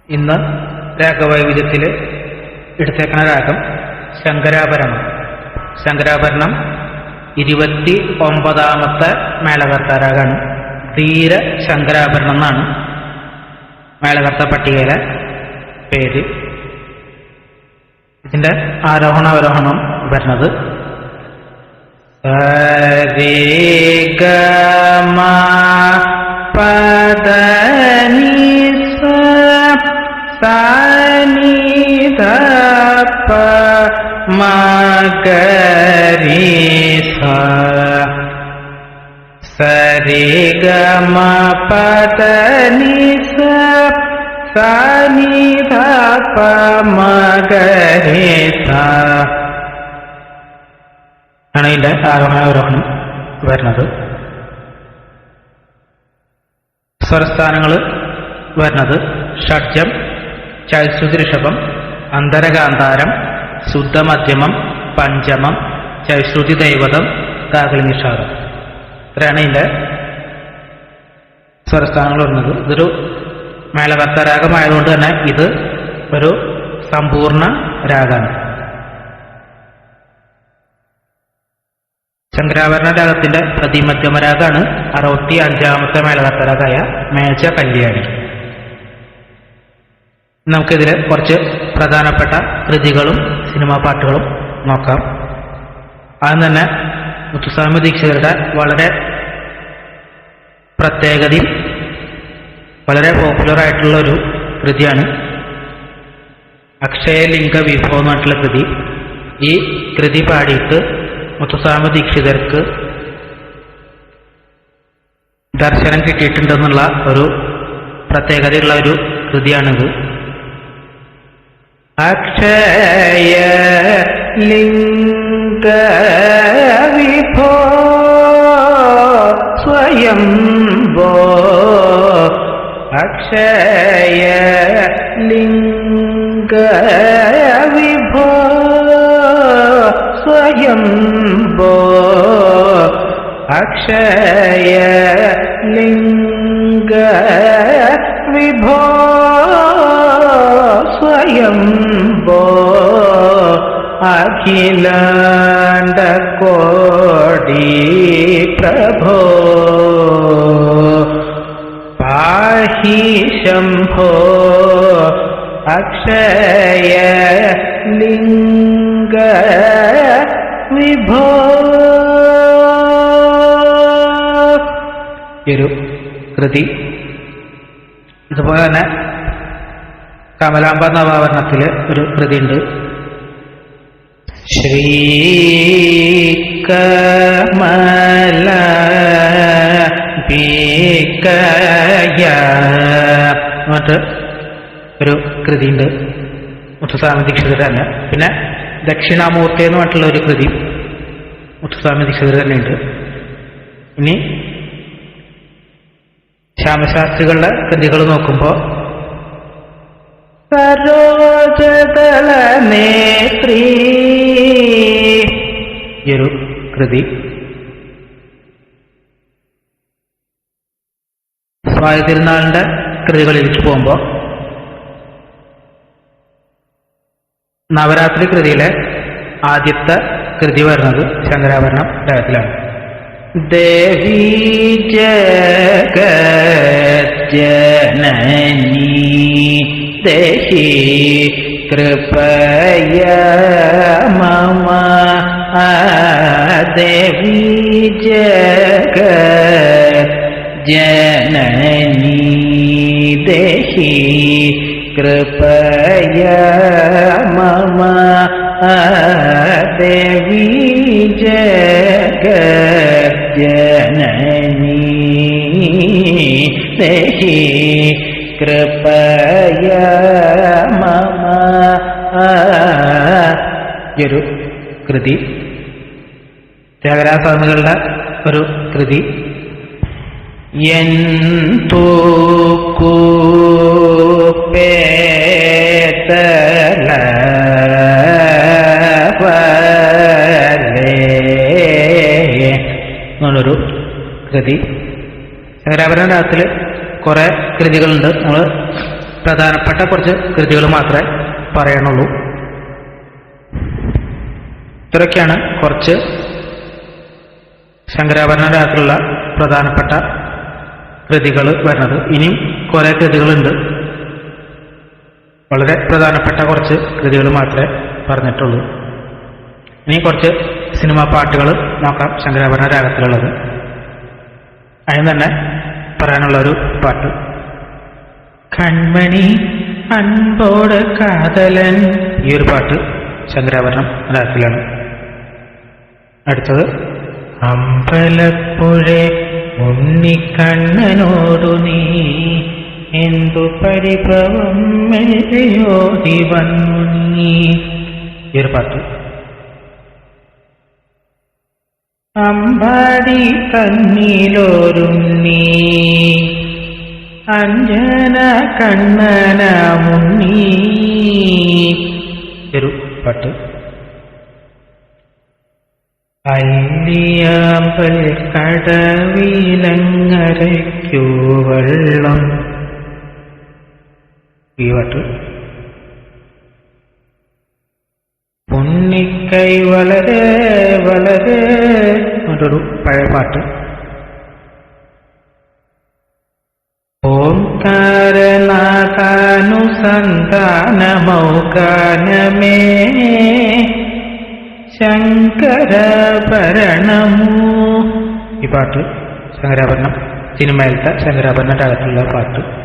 ഇന്ന് രാഗവൈവിധ്യത്തിൽ എടുത്തേക്കുന്ന രാഗം ശങ്കരാഭരണം. ശങ്കരാഭരണം 29ാമത്തെ മേളകർത്ത രാഗമാണ്. തീര ശങ്കരാഭരണം എന്നാണ് മേളകർത്ത പട്ടികയിലെ പേര്. ഇതിന്റെ ആരോഹണ അവരോഹണം വരുന്നത് സരി ഗ മ പ ധ നി സ സ നി ധ പ മ ഗ രി സ. സരി ഗ മ പ ധ നി സ സ നി ധ പ മ ഗ രി സ ആണ് ഇതിന്റെ ആരോഹണ അവരോഹണം വരുന്നത്. സ്വരസ്ഥാനങ്ങൾ വരുന്നത് ഷഡ്ജം, ചൈശ്രുതി ഋഷഭം, അന്തരകാന്താരം, ശുദ്ധമധ്യമം, പഞ്ചമം, ചൈശ്രുതി ദൈവതം, കാകളി നിഷാദം. ഇത്രയാണ് ഇതിന്റെ സ്വരസ്ഥാനങ്ങൾ വരുന്നത്. ഇതൊരു മേളകർത്ത രാഗമായതുകൊണ്ട് തന്നെ ഇത് ഒരു സമ്പൂർണ്ണ രാഗമാണ്. ശങ്കരാഭരണ രാഗത്തിന്റെ പ്രതിമധ്യമ രാഗമാണ് 65ാമത്തെ മേളകർത്ത രാഗമായ മേജ കല്യാണി. നമുക്കിതിൽ കുറച്ച് പ്രധാനപ്പെട്ട കൃതികളും സിനിമാ പാട്ടുകളും നോക്കാം. ആദ്യം തന്നെ മുത്തുസ്വാമി ദീക്ഷിതരുടെ വളരെ പ്രത്യേകതയും വളരെ പോപ്പുലർ ആയിട്ടുള്ള ഒരു കൃതിയാണ് അക്ഷയലിംഗ വിഭവം എന്ന് പറഞ്ഞിട്ടുള്ള കൃതി. ഈ കൃതി പാടിയിട്ട് മുത്തുസ്വാമി ദീക്ഷിതർക്ക് ദർശനം കിട്ടിയിട്ടുണ്ടെന്നുള്ള ഒരു പ്രത്യേകതയുള്ള ഒരു കൃതിയാണിത്. അക്ഷയ ലിംഗ വിഭോ സ്വയംഭോ അക്ഷയ ലിംഗ വിഭോ സ്വയംഭോ അക്ഷയ ലിംഗ വിഭോ സ്വയംഭോ അഖിലാണ്ട കോടി പ്രഭോ പാഹി ശംഭോ അക്ഷയ ലിംഗ വിഭോ. ഒരു കൃതി ഇതുപോലെ തന്നെ കമലാംബ നവാവരണത്തില് ഒരു കൃതി ഉണ്ട്. ശ്രീകമല ഭീകയ എന്നിട്ട് ഒരു കൃതിയുണ്ട് മുത്തുസ്വാമി ദീക്ഷിതർ തന്നെ. പിന്നെ ദക്ഷിണാമൂർത്തി എന്ന് പറഞ്ഞിട്ടുള്ള ഒരു കൃതി മുത്തുസ്വാമി ദീക്ഷിതർ തന്നെയുണ്ട്. ഇനി ശ്യാമശാസ്ത്രികളുടെ കൃതികൾ നോക്കുമ്പോൾ സരോജദള നേത്രീ ഈ ഒരു കൃതി. സ്വാതി തിരുനാളിന്റെ കൃതികളിലേക്ക് പോകുമ്പോൾ നവരാത്രി കൃതിയിലെ ആദ്യത്തെ കൃതി വരുന്നത് ശങ്കരാഭരണം രാഗത്തിലാണ്. ദേവി ജഗജ്ജനനി ദേഹി കൃപയ മമ ദേവി ജഗജ്ജനനി ദേഹി കൃപയ മമ ദേവി ജഗജ്ജനനി ദേഹി കൃപയ മമ ഒരു കൃതി. ത്യാഗരാജസ്വാമികളുടെ ഒരു കൃതി. എന്നൊരു കൃതി. ശങ്കരാഭരണ രാഗത്തിൽ കുറെ കൃതികളുണ്ട്. നമ്മൾ പ്രധാനപ്പെട്ട കുറച്ച് കൃതികൾ മാത്രമേ പറയാനുള്ളൂ. ഇത്രയൊക്കെയാണ് കുറച്ച് ശങ്കരാഭരണ രാഗത്തിലുള്ള പ്രധാനപ്പെട്ട കൃതികൾ വരുന്നത്. ഇനിയും കുറെ കൃതികളുണ്ട്. വളരെ പ്രധാനപ്പെട്ട കുറച്ച് കൃതികൾ മാത്രമേ പറഞ്ഞിട്ടുള്ളൂ. ഇനി കുറച്ച് സിനിമാ പാട്ടുകൾ നോക്കാം ശങ്കരാഭരണ രാഗത്തിലുള്ളത്. അതിന് തന്നെ പറയാനുള്ളൊരു പാട്ട്, കൺമണി അൻപോട് കാതലൻ. ഈ ഒരു പാട്ട് ശങ്കരാഭരണം രാഗത്തിലാണ്. അടുത്തത്, അമ്പലപ്പുഴ ഉണ്ണിക്കണ്ണനോടു നീ എന്തു പരിഭവം മെല്ലയോടി വന്നു നീ. ഈ ഒരു പാട്ട്. അമ്പാടി തന്നിലോരുണ്ണി അഞ്ജന കണ്ണന മുണ്ണി. ഒരു പാട്ട്. അല്ലിയാമ്പൽ കടവിലങ്ങരയ്ക്കു വെള്ളം. ഈ പാട്ട്. പൊന്നിക്കൈ വളരെ വളരെ ഒരു പഴയ പാട്ട്. ഓംകാരനാഥാനുസന്ധാനമൗകാനമേ ശങ്കരാഭരണമോ. ഈ പാട്ട് ശങ്കരാഭരണം സിനിമയിലത്തെ ശങ്കരാഭരണ രാഗത്തിലുള്ള പാട്ട്.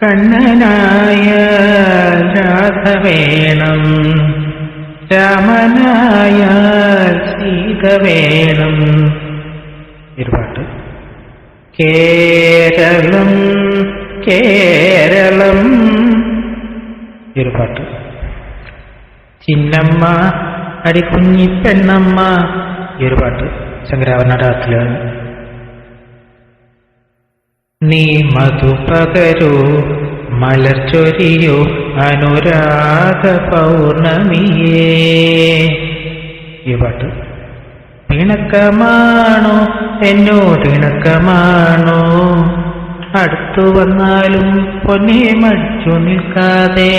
കണ്ണനായ രാധ വേണം, രാമനായ സീത വേണം. ഈ പാട്ട്. കേരളം കേരളം. ഈ പാട്ട്. ചിന്നമ്മ അടിക്കുഞ്ഞി പെണ്ണമ്മ. ഈ പാട്ട് ശങ്കരാഭരണ രാഗത്തിലാണ്. നീ മധു പകരോ മലർച്ചൊരിയോ അനുരാഗ പൗർണമിയേ. ഈ പാട്ട്. ഇണക്കമാണോ എന്നോടിണക്കമാണോ, അടുത്തു വന്നാലും പൊന്നെ മടിച്ചു നിൽക്കാതെ.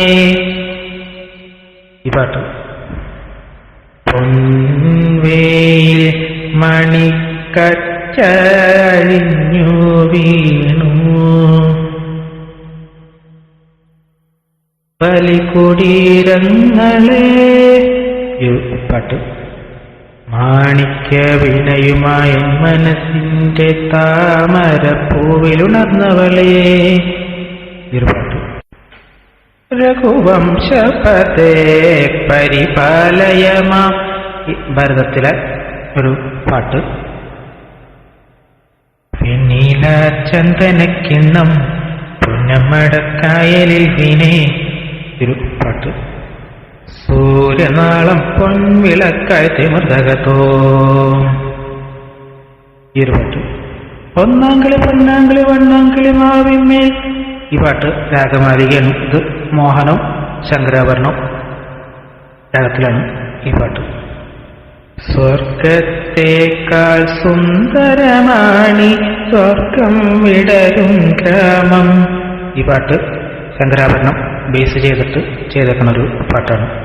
ഈ പാട്ട്. പൊൻവേയിൽ മണിക്കച്ചഴിഞ്ഞു വീണു ബലികുടീരങ്ങളെ. ഈ പാട്ട്. മാണിക്യ വിനയുമായ മനസ്സിന്റെ താമരപ്പൂവിലുണർന്നവളെ. ഈ പാട്ട്. രഘുവംശപതേ പരിപാലയമാ. ഭാരതത്തിലെ ഒരു പാട്ട്. പിന്നീല ചന്ദനക്കിണ്ണം പുന്നമടക്കായലിൽ വീണേ. ഒരു പാട്ട്. സൂര്യനാളം പൊൻവിളക്കായി തിമൃതകത്തോ. ഈ ഒരു പാട്ട്. ഒന്നാങ്കിളി പൊന്നാങ്കിളി വണ്ണാങ്കിളി മാവിന്മേൽ. ഈ പാട്ട് രാഗമാലികയാണ്. ഇത് മോഹനം ശങ്കരാഭരണം രാഗത്തിലാണ് ഈ പാട്ട്. സ്വർഗത്തേക്കാൾ സുന്ദരമാണി സ്വർഗം വിടരും ഗ്രാമം. ഈ പാട്ട് ശങ്കരാഭരണം ബേസ് ചെയ്തേക്കുന്ന ഒരു പാട്ടാണ്.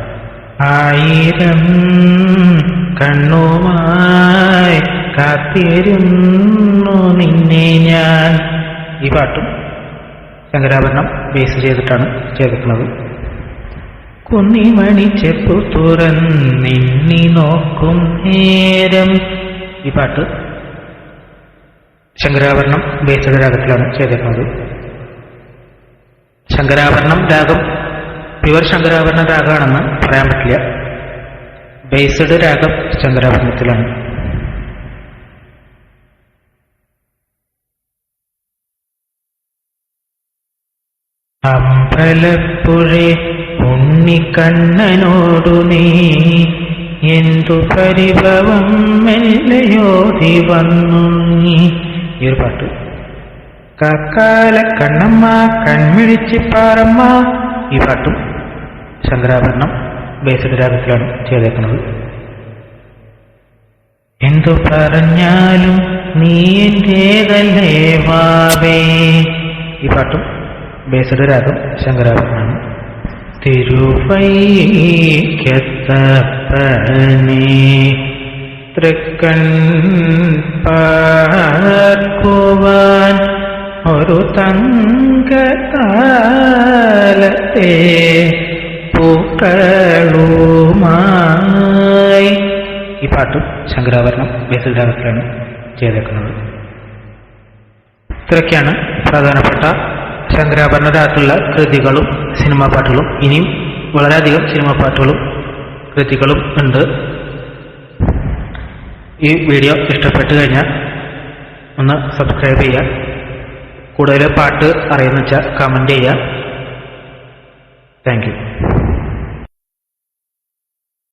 ആയിരം കണ്ണുമായി കാത്തിരുന്നു നിന്നെ ഞാൻ. ഈ പാട്ടും ശങ്കരാഭരണം ബേസ് ചെയ്തിരിക്കുന്നത്. കുന്നിമണി ചെപ്പു തുറന്നിന്നി നോക്കും നേരം. ഈ പാട്ട് ശങ്കരാഭരണം ബേസ് രാഗത്തിലാണ് ചെയ്തിരിക്കുന്നത്. ശങ്കരാഭരണം രാഗം പ്യുവർ ശങ്കരാഭരണ രാഗമാണെന്ന് പറയാൻ പറ്റില്ല. ബേസ്ഡ് രാഗം ശങ്കരാഭരണത്തിലാണ്. അമ്പലപ്പുഴ ഉണ്ണിക്കണ്ണനോടു നീ എന്തു പരിഭവം മെല്ലയോടി വന്നു നീ. ഈ ഒരു പാട്ട്. കാക്കാല കണ്ണമ്മ കൺമിഴിച്ചിപ്പാറമ്മ. ഈ പാട്ടും ശങ്കരാഭരണം ബേസിക് രാഗത്തിലാണ് ചെയ്തേക്കുന്നത്. എന്തു പറഞ്ഞാലും നീ എന്റേതല്ലേ വാവേ. ഈ പാട്ടും ബേസ്ഡ് രാഗം ശങ്കരാഭരണമാണ്. തിരുവൈക്കത്തപ്പനെ തൃക്കൺ പാർക്കുവാൻ ഒരു തങ്കത്താലത്തെ പൂക്കളുമായി. ഈ പാട്ടും ശങ്കരാഭരണം ബേസിൽ രാഗത്തിലാണ് ചെയ്തേക്കുന്നത്. ഇത്രയൊക്കെയാണ് പ്രധാനപ്പെട്ട ശങ്കരാഭരണ രാഗത്തിലുള്ള കൃതികളും സിനിമാ പാട്ടുകളും. ഇനിയും വളരെയധികം സിനിമാ പാട്ടുകളും കൃതികളും ഉണ്ട്. ഈ വീഡിയോ ഇഷ്ടപ്പെട്ടു കഴിഞ്ഞാൽ ഒന്ന് സബ്സ്ക്രൈബ് ചെയ്യുക. കൂടുതൽ പാട്ട് അറിയുന്ന വെച്ചാൽ കമൻറ്റ് ചെയ്യുക. Thank you.